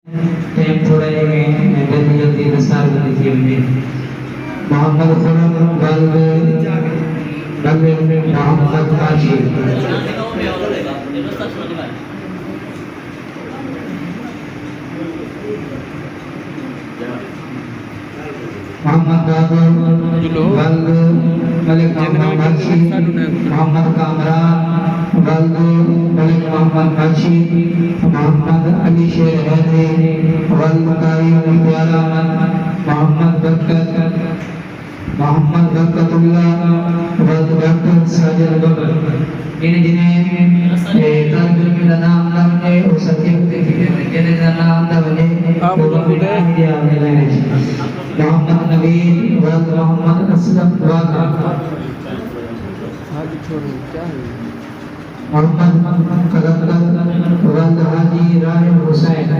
time تھوڑا ہے جلدی جلدی دستار بندی تھی ہم نے محمد خلم بلو محمد قاشی محمد بابو بلو ملک محمد قاشی محمد کامران بلو ملک محمد قاشی محمد علی شیر حیدری والمقائی پیارا محمد برکت اللہ ڈاکٹر ساجد بکر جنہیں طالب علم کا نام نہ بنے اور سرٹیفکیٹ جنہیں نام نہ بنے محمد نبی ولد محمد اسلم واقع محمد قلندر ولد حاجی راہب حسین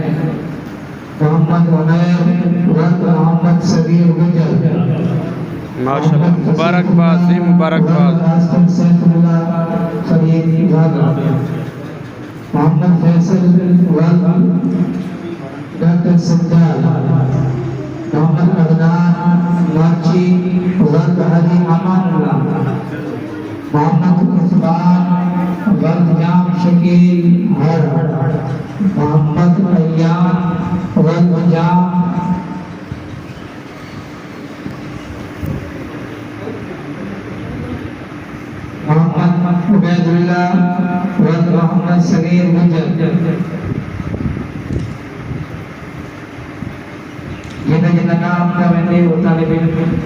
محمد عمیر ولد محمد صغیر گجر ماشاءاللہ مبارکباد جی مبارکباد محمد فیصل ولد ڈاکٹر سجاد محمد عدنان مارچی ولد حاجی امان اللہ محمد عثمان ولد جام شکیل ہر محمد ایام ولد جام محمد عبید اللہ ولد محمد صغیر گجر جنہیں نام کا میں نے طالب علم